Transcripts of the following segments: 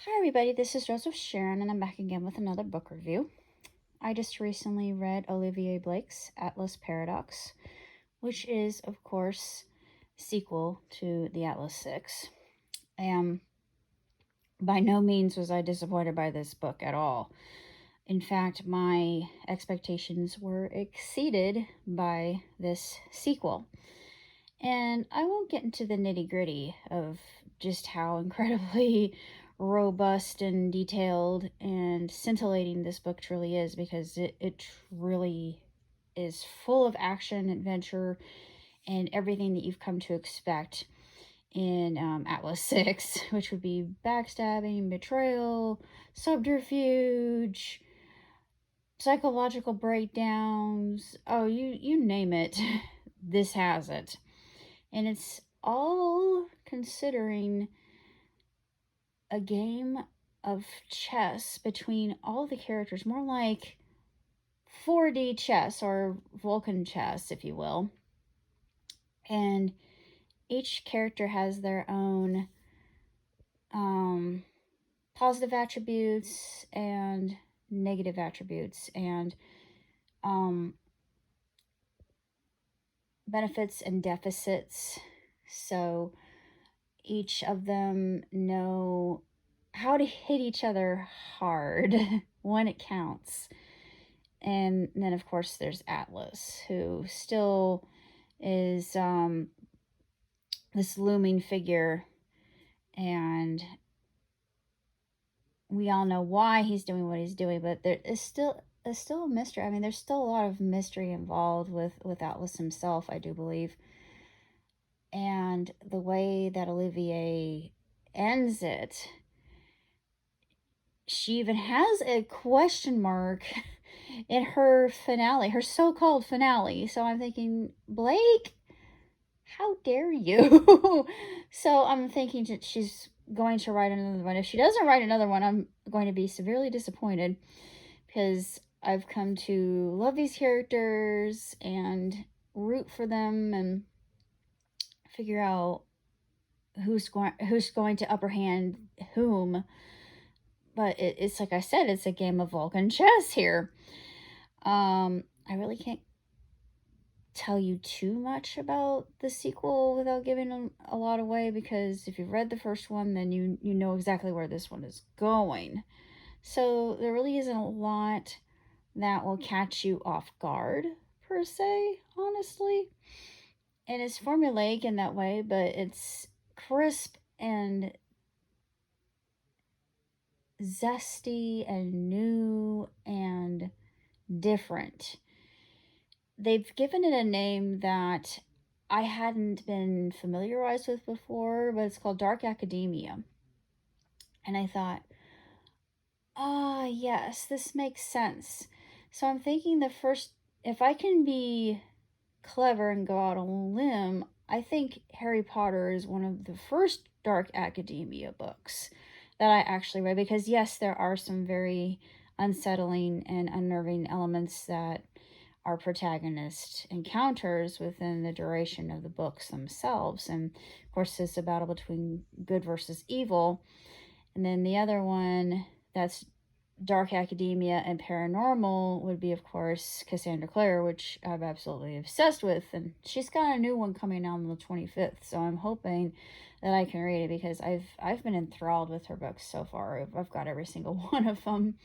Hi, everybody. This is Joseph Sharon, and I'm back again with another book review. I just recently read Olivia Blake's Atlas Paradox, which is, of course, sequel to the Atlas Six. By no means was I disappointed by this book at all. In fact, my expectations were exceeded by this sequel. And I won't get into the nitty gritty of just how incredibly robust and detailed and scintillating this book truly is, because it truly is full of action, adventure, and everything that you've come to expect in Atlas 6, which would be backstabbing, betrayal, subterfuge, psychological breakdowns. Oh, you name it. This has it. And it's all considering a game of chess between all the characters, more like 4D chess or Vulcan chess, if you will. And each character has their own positive attributes and negative attributes, and benefits and deficits. So each of them know how to hit each other hard when it counts. And then, of course, there's Atlas, who still is this looming figure, and we all know why he's doing what he's doing, but there is still a mystery. I mean, there's still a lot of mystery involved with Atlas himself, I do believe. And the way that Olivier ends it, she even has a question mark in her finale, her so-called finale. So I'm thinking, Blake, how dare you? So I'm thinking that she's going to write another one. If she doesn't write another one, I'm going to be severely disappointed, because I've come to love these characters and root for them and figure out who's going to upper hand whom. But it's like I said, it's a game of Vulcan chess here. I really can't tell you too much about the sequel without giving a lot away, because if you've read the first one, then you know exactly where this one is going. So there really isn't a lot that will catch you off guard, per se, honestly. And it's formulaic in that way, but it's crisp and zesty and new and different. They've given it a name that I hadn't been familiarized with before, but it's called Dark Academia. And I thought, yes, this makes sense. So I'm thinking if I can be clever and go out on a limb, I think Harry Potter is one of the first Dark Academia books that I actually read, because yes, there are some very unsettling and unnerving elements that our protagonist encounters within the duration of the books themselves. And of course, it's a battle between good versus evil. And then the other one that's Dark Academia and Paranormal would be, of course, Cassandra Clare, which I'm absolutely obsessed with. And she's got a new one coming out on the 25th. So I'm hoping that I can read it, because I've been enthralled with her books so far. I've got every single one of them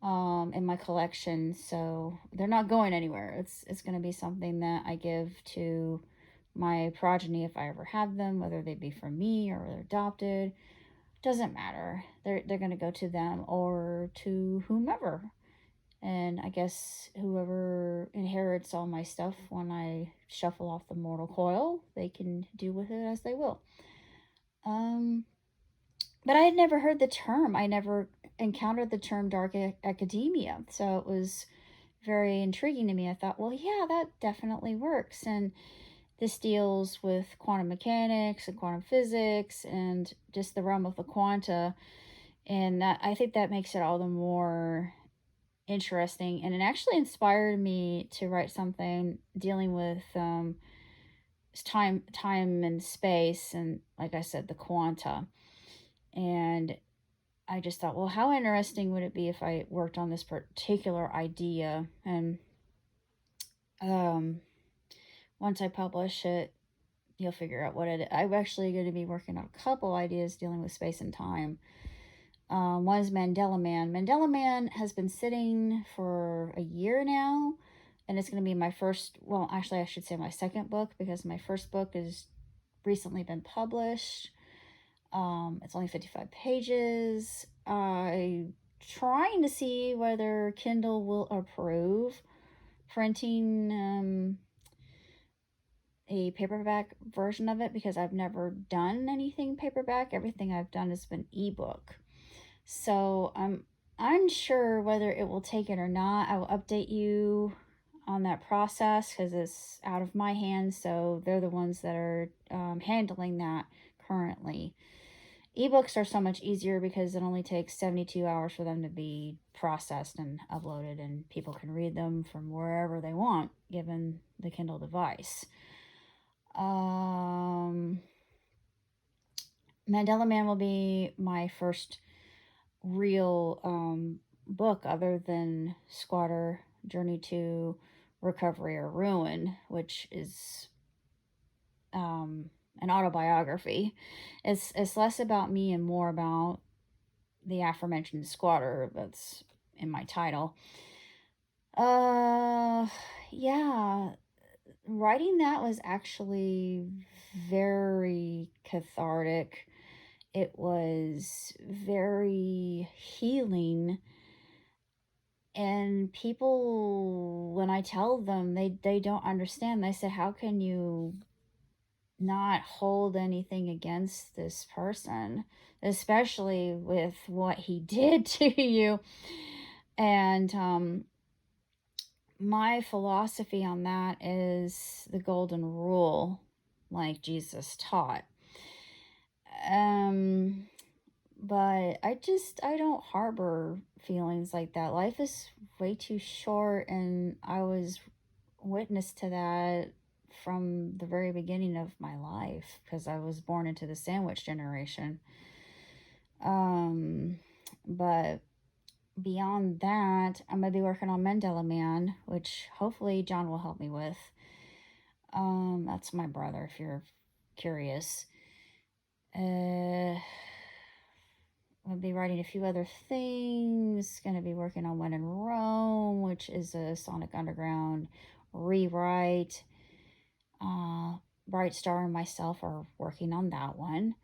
in my collection, so they're not going anywhere. It's going to be something that I give to my progeny if I ever have them, whether they be from me or they're adopted. Doesn't matter. They're going to go to them or to whomever. And I guess whoever inherits all my stuff when I shuffle off the mortal coil, they can do with it as they will. But I had never heard the term. I never encountered the term dark academia. So it was very intriguing to me. I thought, well, yeah, that definitely works. And this deals with quantum mechanics and quantum physics and just the realm of the quanta. And I think that makes it all the more interesting. And it actually inspired me to write something dealing with time and space, and like I said, the quanta. And I just thought, well, how interesting would it be if I worked on this particular idea? And once I publish it, you'll figure out what it is. I'm actually going to be working on a couple ideas dealing with space and time. One is Mandela Man. Mandela Man has been sitting for a year now, and it's going to be my first, well, actually, I should say my second book, because my first book has recently been published. It's only 55 pages. I'm trying to see whether Kindle will approve printing a paperback version of it, because I've never done anything paperback. Everything I've done has been ebook. So I'm unsure whether it will take it or not. I will update you on that process because it's out of my hands. So they're the ones that are handling that currently. Ebooks are so much easier because it only takes 72 hours for them to be processed and uploaded, and people can read them from wherever they want, given the Kindle device. Mandela Man will be my first real book other than Squatter Journey to Recovery or Ruin, which is an autobiography. It's less about me and more about the aforementioned squatter that's in my title. Yeah, writing that was actually very cathartic. It was very healing. And people, when I tell them, they don't understand. They said, how can you not hold anything against this person, especially with what he did to you? And my philosophy on that is the golden rule, like Jesus taught. But I don't harbor feelings like that. Life is way too short, and I was witness to that from the very beginning of my life, because I was born into the sandwich generation. But beyond that, I'm going to be working on Mandela Man, which hopefully John will help me with. That's my brother, if you're curious. I'll be writing a few other things. Going to be working on When in Rome, which is a Sonic Underground rewrite. Bright Star and myself are working on that one.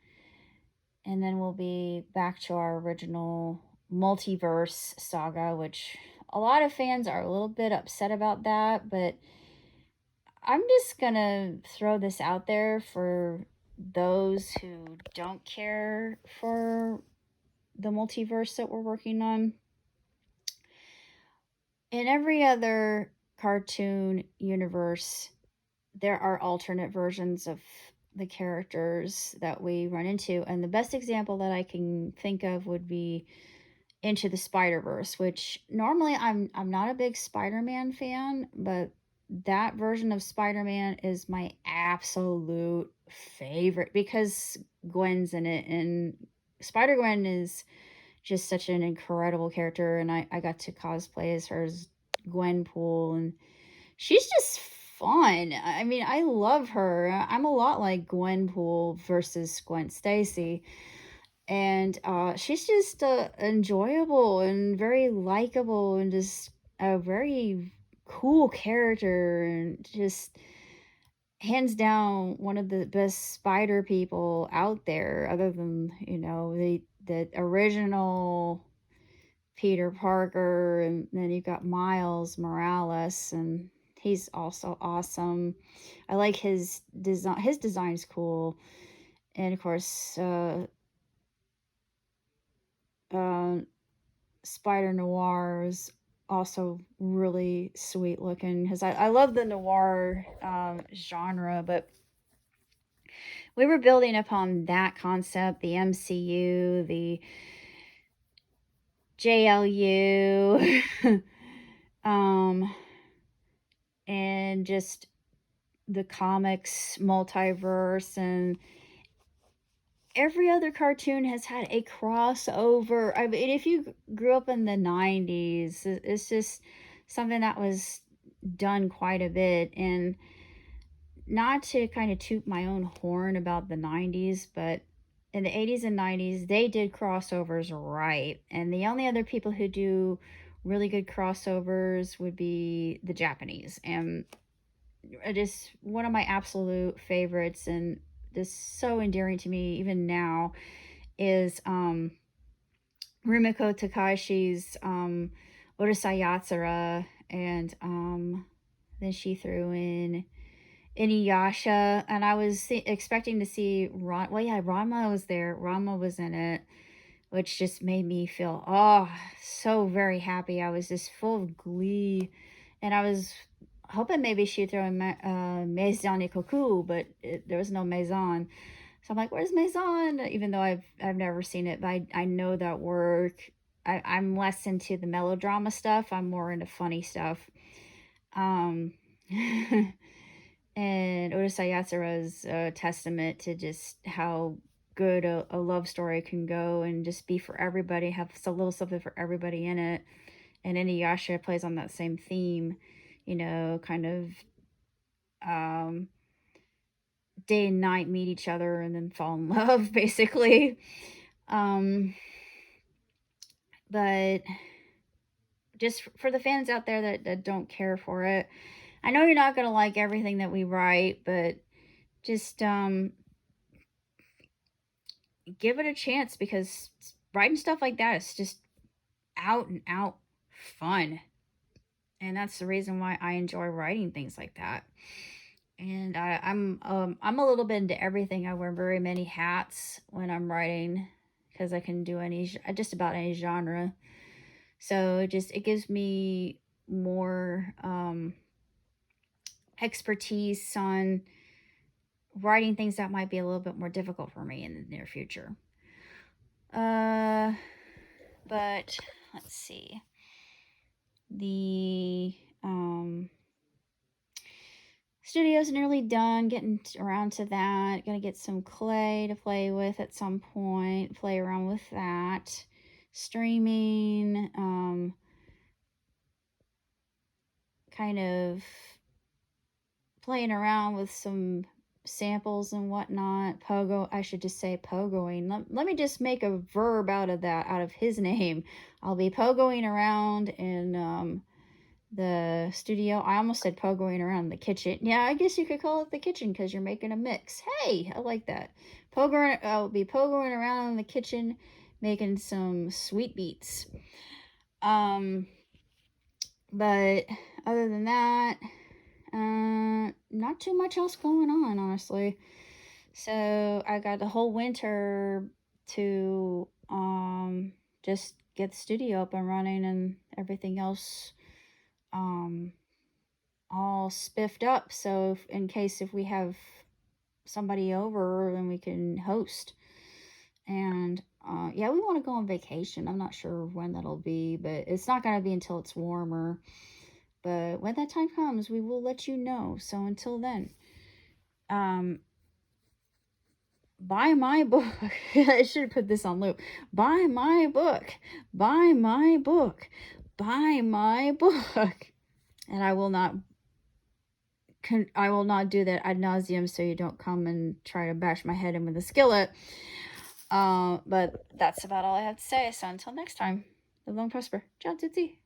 And then we'll be back to our original multiverse saga, which a lot of fans are a little bit upset about that, but I'm just gonna throw this out there for those who don't care for the multiverse that we're working on. In every other cartoon universe, there are alternate versions of the characters that we run into, and the best example that I can think of would be Into the Spider-Verse, which normally I'm not a big Spider-Man fan, but that version of Spider-Man is my absolute favorite because Gwen's in it, and Spider-Gwen is just such an incredible character, and I got to cosplay as her as Gwenpool, and she's just fun. I mean, I love her. I'm a lot like Gwenpool versus Gwen Stacy. And she's just enjoyable and very likable and just a very cool character, and just hands down one of the best spider people out there, other than, the original Peter Parker. And then you've got Miles Morales, and he's also awesome. I like his design. His design's cool. And of course, Spider Noir is also really sweet looking, because I love the noir genre, but we were building upon that concept, the MCU, the JLU, and just the comics multiverse, and every other cartoon has had a crossover. I mean, if you grew up in the 90s, it's just something that was done quite a bit. And not to kind of toot my own horn about the 90s, but in the 80s and 90s, they did crossovers right. And the only other people who do really good crossovers would be the Japanese. And it is one of my absolute favorites and just so endearing to me even now is Rumiko Takashi's Urusei Yatsura, and then she threw in Inuyasha, and I was expecting to see well, yeah, Ranma was there. Ranma was in it, which just made me feel so very happy. I was just full of glee, and I was hoping maybe she'd throw in Maison Koku, but there was no Maison. So I'm like, "Where's Maison?" Even though I've never seen it, but I know that work. I'm less into the melodrama stuff. I'm more into funny stuff. Um, and Urusei Yatsura is a testament to just how good a love story can go and just be for everybody, have a little something for everybody in it. And Inuyasha plays on that same theme, kind of um, day and night meet each other and then fall in love, basically. Um, but just for the fans out there that don't care for it, I know you're not going to like everything that we write, but just give it a chance because writing stuff like that is just out and out fun. And that's the reason why I enjoy writing things like that. And I'm a little bit into everything. I wear very many hats when I'm writing because I can do just about any genre. So it gives me more expertise on writing things that might be a little bit more difficult for me in the near future. But let's see. The studio's nearly done, getting around to that. Gonna get some clay to play with at some point, play around with that. Streaming, kind of playing around with some samples and whatnot. I should just say pogoing. Let me just make a verb out of his name. I'll be pogoing around in the studio. I almost said pogoing around the kitchen. Yeah, I guess you could call it the kitchen because you're making a mix. Hey, I like that. I'll be pogoing around in the kitchen making some sweet beats. But other than that, not too much else going on, honestly. So I got the whole winter to just get the studio up and running and everything else all spiffed up. So in case if we have somebody over, then we can host. And yeah, we want to go on vacation. I'm not sure when that'll be, but it's not going to be until it's warmer. But when that time comes, we will let you know. So until then, buy my book. I should have put this on loop. Buy my book. Buy my book. Buy my book. And I will not do that ad nauseum, so you don't come and try to bash my head in with a skillet. But that's about all I have to say. So until next time, live long, prosper. Ciao, tutti.